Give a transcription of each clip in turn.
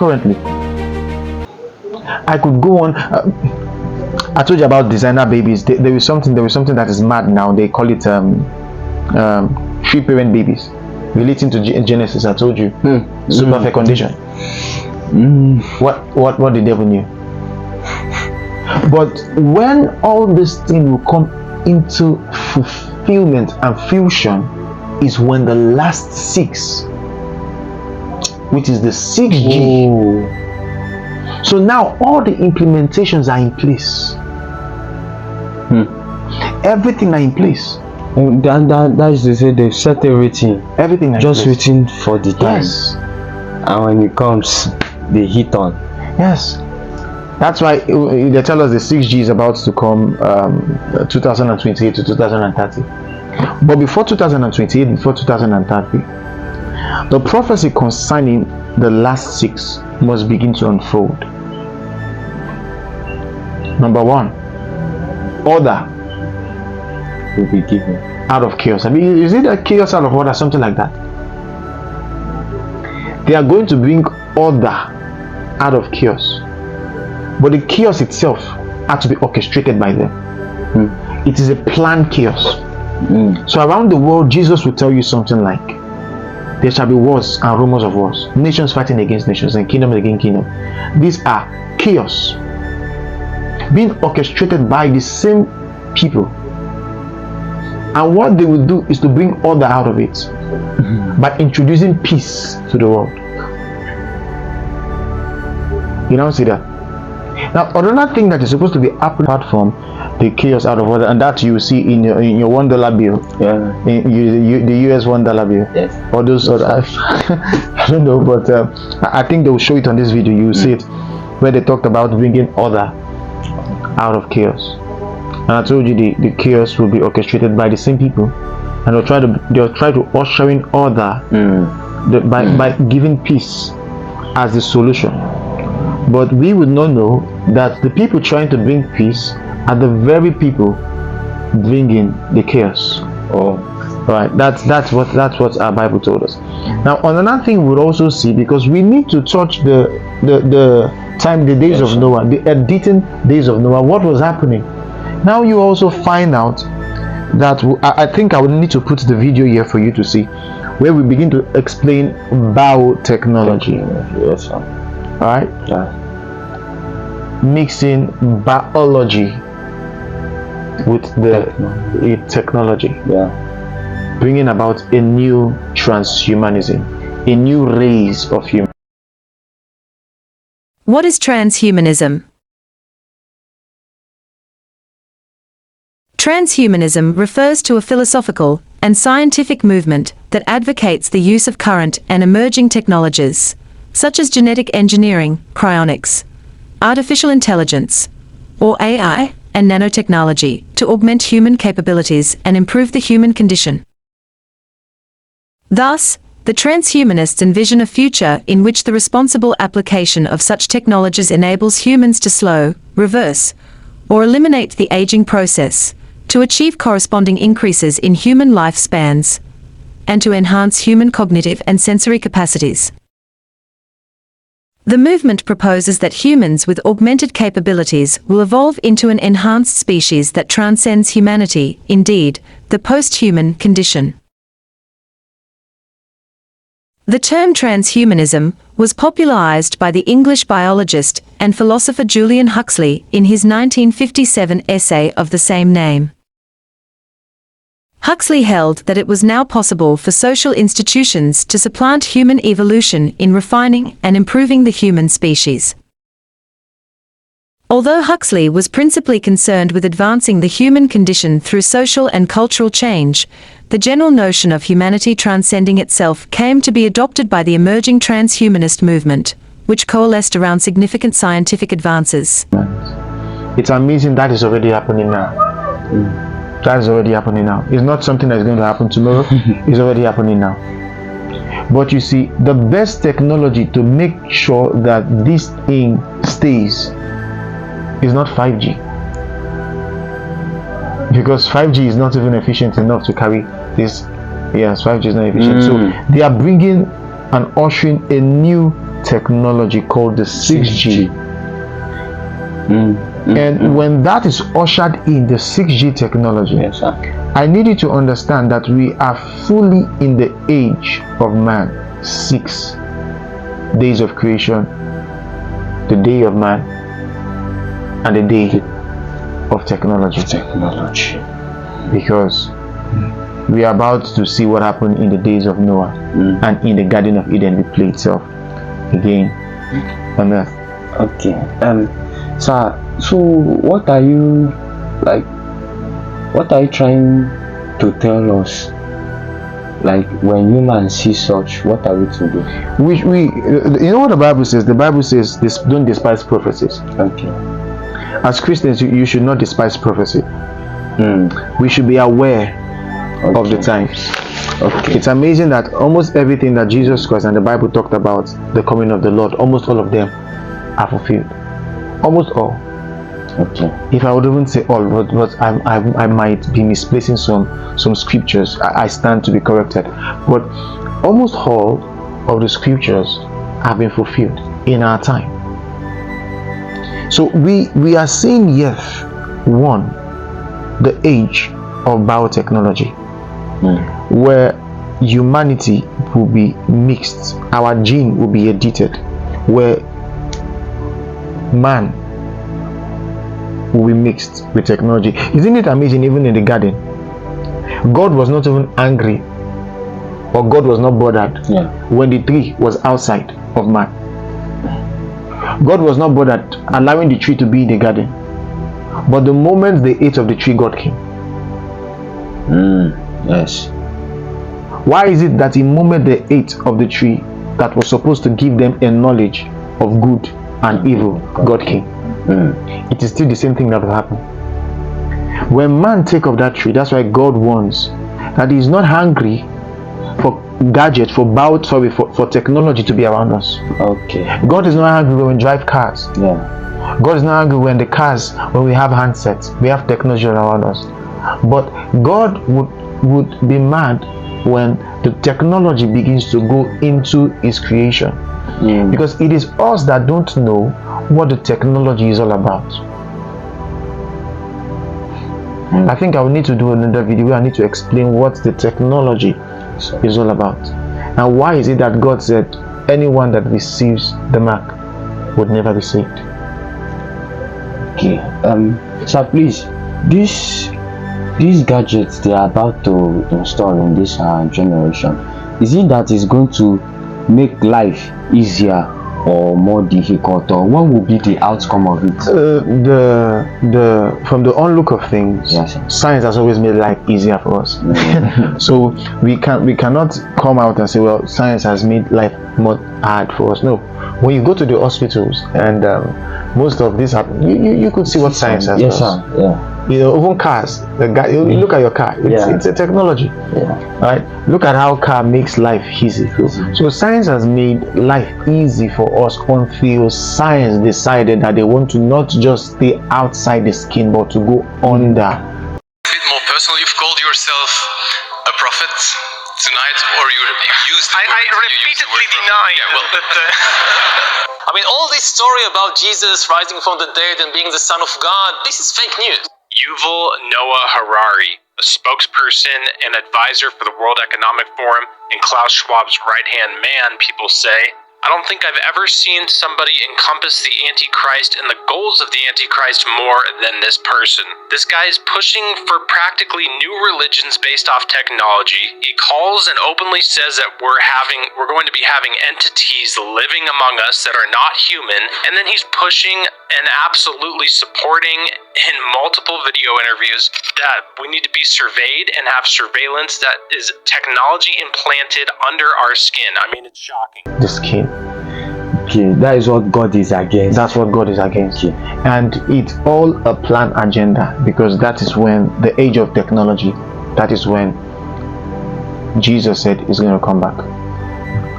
currently. I could go on. I told you about designer babies. There is something that is mad now. They call it 3-parent babies, relating to Genesis. I told you, super fecundation. What the devil knew. But when all this thing will come into fulfillment and fusion is when the last 6, which is the 6G. So now all the implementations are in place. Everything are in place. That is to say they've set everything. Everything just waiting for the time. Yes. And when it comes, they hit on. Yes. That's why they tell us the 6G is about to come 2028 to 2030. But before 2028, before 2030, the prophecy concerning the last 6 must begin to unfold. Number 1, order will be given out of chaos. I mean, is it a chaos out of order, something like that? They are going to bring order out of chaos, but the chaos itself had to be orchestrated by them. It is a planned chaos. So around the world, Jesus will tell you something like, there shall be wars and rumors of wars, nations fighting against nations and kingdom against kingdom. These are chaos being orchestrated by the same people, and what they will do is to bring order out of it by introducing peace to the world. You don't see that? Now, another thing that is supposed to be happening apart from the chaos out of order, and that you see in your $1 bill, in the US $1 bill, yes, or those other, I don't know, but I think they will show it on this video. You will see it where they talked about bringing order out of chaos. And I told you the chaos will be orchestrated by the same people, and they'll try to usher in order by giving peace as the solution. But we would not know that the people trying to bring peace are the very people bringing the chaos. Right. That's what our Bible told us. Now, on another thing, we'll also see, because we need to touch the days of Noah, the editing days of Noah. What was happening? Now you also find out that I think I would need to put the video here for you to see, where we begin to explain biotechnology. Yes, sir. All right. Yeah. Mixing biology with the technology. Yeah. Bringing about a new transhumanism, a new race of human. What is transhumanism? Transhumanism refers to a philosophical and scientific movement that advocates the use of current and emerging technologies, such as genetic engineering, cryonics, artificial intelligence, or AI, and nanotechnology to augment human capabilities and improve the human condition. Thus, the transhumanists envision a future in which the responsible application of such technologies enables humans to slow, reverse, or eliminate the aging process, to achieve corresponding increases in human lifespans, and to enhance human cognitive and sensory capacities. The movement proposes that humans with augmented capabilities will evolve into an enhanced species that transcends humanity, indeed, the post-human condition. The term transhumanism was popularized by the English biologist and philosopher Julian Huxley in his 1957 essay of the same name. Huxley held that it was now possible for social institutions to supplant human evolution in refining and improving the human species. Although Huxley was principally concerned with advancing the human condition through social and cultural change, the general notion of humanity transcending itself came to be adopted by the emerging transhumanist movement, which coalesced around significant scientific advances. It's amazing that is already happening now. That is already happening now. It's not something that's going to happen tomorrow. It's already happening now. But you see, the best technology to make sure that this thing stays is not 5G. Because 5G is not even efficient enough to carry this. Yes, 5G is not efficient. So they are bringing and ushering a new technology called the 6G. And when that is ushered in, the 6G technology, Yes, sir. I need you to understand that we are fully in the age of man. 6 days of creation, the day of man, and the day of technology. Because we are about to see what happened in the days of Noah and in the Garden of Eden will play itself again on earth. Okay. Sir, so what are you trying to tell us? Like, when humans see such, what are we to do? You know what the Bible says? The Bible says this: don't despise prophecies. Okay. As Christians, you should not despise prophecy. We should be aware of the times. Okay. It's amazing that almost everything that Jesus Christ and the Bible talked about the coming of the Lord, almost all of them are fulfilled. Almost all. Okay. If I would even say all, but I might be misplacing some scriptures. I stand to be corrected. But almost all of the scriptures have been fulfilled in our time. So we are seeing yet the age of biotechnology, where humanity will be mixed. Our gene will be edited, where man will be mixed with technology. Isn't it amazing? Even in the garden, God was not even angry, or God was not bothered when the tree was outside of man. God was not bothered allowing the tree to be in the garden, but the moment they ate of the tree, God came. Yes. Why is it that the moment they ate of the tree that was supposed to give them a knowledge of good and evil, God came? It is still the same thing that will happen when man take of that tree. That's why God warns that He is not hungry for gadgets, for technology to be around us. Okay. God is not hungry when we drive cars. Yeah. God is not angry when we have handsets, we have technology around us. But God would be mad when the technology begins to go into His creation, because it is us that don't know what the technology is all about. I think I will need to do another video where I need to explain what the technology is all about, and why is it that God said anyone that receives the mark would never be saved. Okay. Sir, please, these gadgets they are about to install in this generation, is it that is going to make life easier or more difficult, or what will be the outcome of it? From the onlook of things, yes, science has always made life easier for us. So we cannot come out and say, well, science has made life more hard for us. No, when you go to the hospitals and most of this happen, you could see what science has. Yes, sir. Yeah. You know, even cars. You look at your car. It's a technology. Yeah. Right. Look at how car makes life easy. So science has made life easy for us until science decided that they want to not just stay outside the skin, but to go under. A bit more personal. You've called yourself a prophet tonight, or you used the word. I repeatedly deny. Yeah, well, I mean, all this story about Jesus rising from the dead and being the Son of God, this is fake news. Yuval Noah Harari, a spokesperson and advisor for the World Economic Forum and Klaus Schwab's right-hand man, people say, I don't think I've ever seen somebody encompass the Antichrist and the goals of the Antichrist more than this person. This guy is pushing for practically new religions based off technology. He calls and openly says that we're going to be having entities living among us that are not human, and then he's pushing and absolutely supporting in multiple video interviews that we need to be surveyed and have surveillance that is technology implanted under our skin. I mean, it's shocking. The skin. Okay, that is what God is against. That's what God is against. Okay. And it's all a planned agenda, because that is when the age of technology, that is when Jesus said He's going to come back.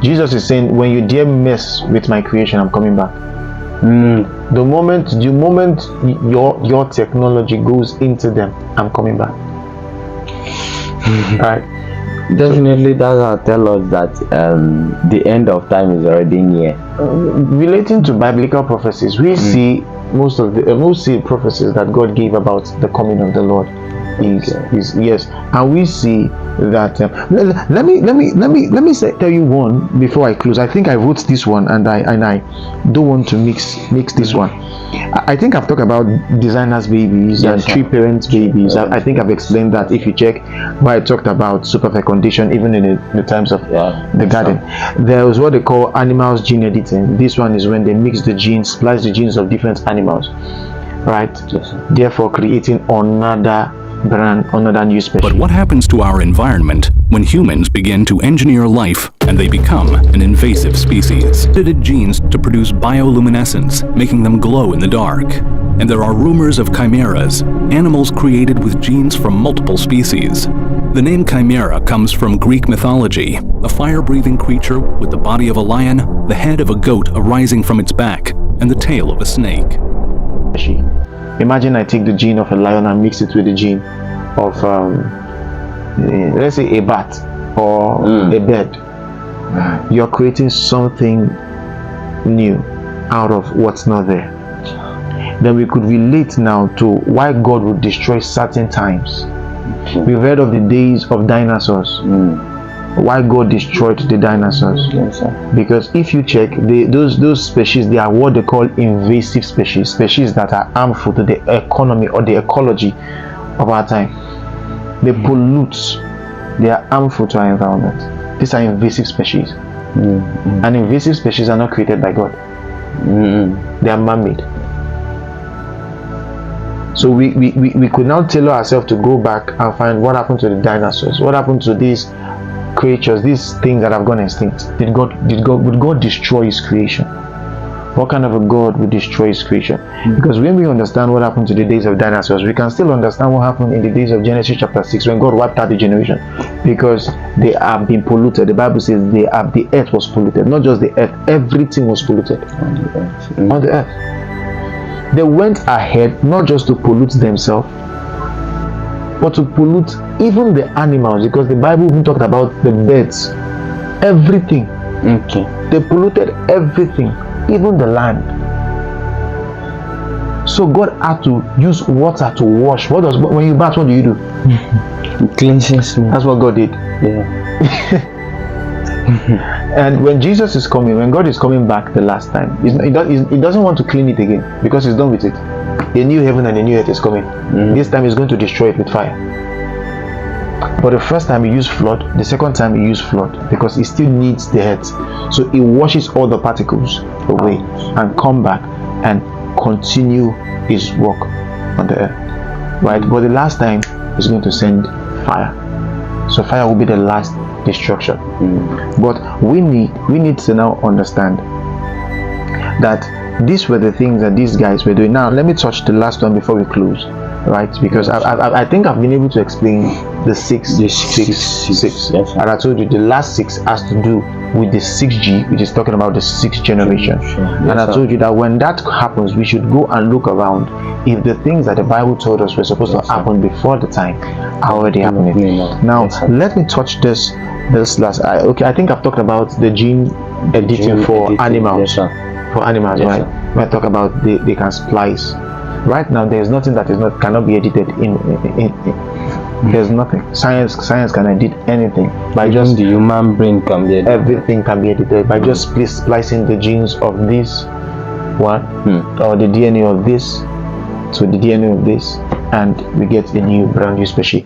Jesus is saying, when you dare mess with my creation, I'm coming back. The moment your technology goes into them, I'm coming back. Right? Definitely, that will tell us that the end of time is already near. Relating to biblical prophecies, we see most prophecies that God gave about the coming of the Lord is yes, and we see that let me tell you one before I close. I think I wrote this one, and I don't want to mix this one. I think I've talked about designers babies and tree parents babies. I think I've explained that. If you check where I talked about super fecundation, even in the times of the garden, there was what they call animals gene editing. This one is when they mix the genes, splice the genes of different animals, right? Therefore creating another new species. But what happens to our environment when humans begin to engineer life and they become an invasive species? Edited genes to produce bioluminescence, making them glow in the dark. And there are rumors of chimeras, animals created with genes from multiple species. The name chimera comes from Greek mythology, a fire-breathing creature with the body of a lion, the head of a goat arising from its back, and the tail of a snake. Imagine I take the gene of a lion and mix it with the gene of let's say a bat or a bird. You're creating something new out of what's not there. Then we could relate now to why God would destroy certain times. We've heard of the days of dinosaurs. Why God destroyed the dinosaurs? Because if you check those species, they are what they call invasive species that are harmful to the economy or the ecology of our time. They pollute, they are harmful to our environment. These are invasive species. And invasive species are not created by God. They are man-made. So we could now tailor ourselves to go back and find what happened to the dinosaurs, what happened to these creatures, these things that have gone extinct. Would God destroy his creation? What kind of a God would destroy his creation? Because when we understand what happened to the days of dinosaurs, we can still understand what happened in the days of Genesis chapter 6 when God wiped out the generation, because they have been polluted. The Bible says the earth was polluted. Not just the earth, everything was polluted on the earth. They went ahead not just to pollute themselves, but to pollute even the animals, because the Bible even talked about the birds, everything. They polluted everything, even the land. So God had to use water to wash. When you bath, what do you do? It cleanses me. That's what God did. And when Jesus is coming, when God is coming back the last time, he doesn't want to clean it again, because he's done with it. A new heaven and a new earth is coming. This time he's going to destroy it with fire. But the first time he used flood, the second time he used flood, because he still needs the earth. So he washes all the particles away and come back and continue his work on the earth. Right? But the last time he's going to send fire. So fire will be the last destruction. But we need to now understand that these were the things that these guys were doing. Now let me touch the last one before we close, right? Because I think I've been able to explain the six. Yes. And I told you the last 6 has to do with the 6G, which is talking about the 6th generation. And I told you that when that happens, we should go and look around if the things that the Bible told us were supposed to happen before the time are already happening. Now let me touch this last. I think I've talked about the gene editing for animals. For animals, right? When I talk about they can splice. Right now, there is nothing that cannot be edited in there's nothing. Science can edit anything by just the human brain can be edited. Everything can be edited by just splicing the genes of this one or the DNA of this to the DNA of this, and we get a brand new species.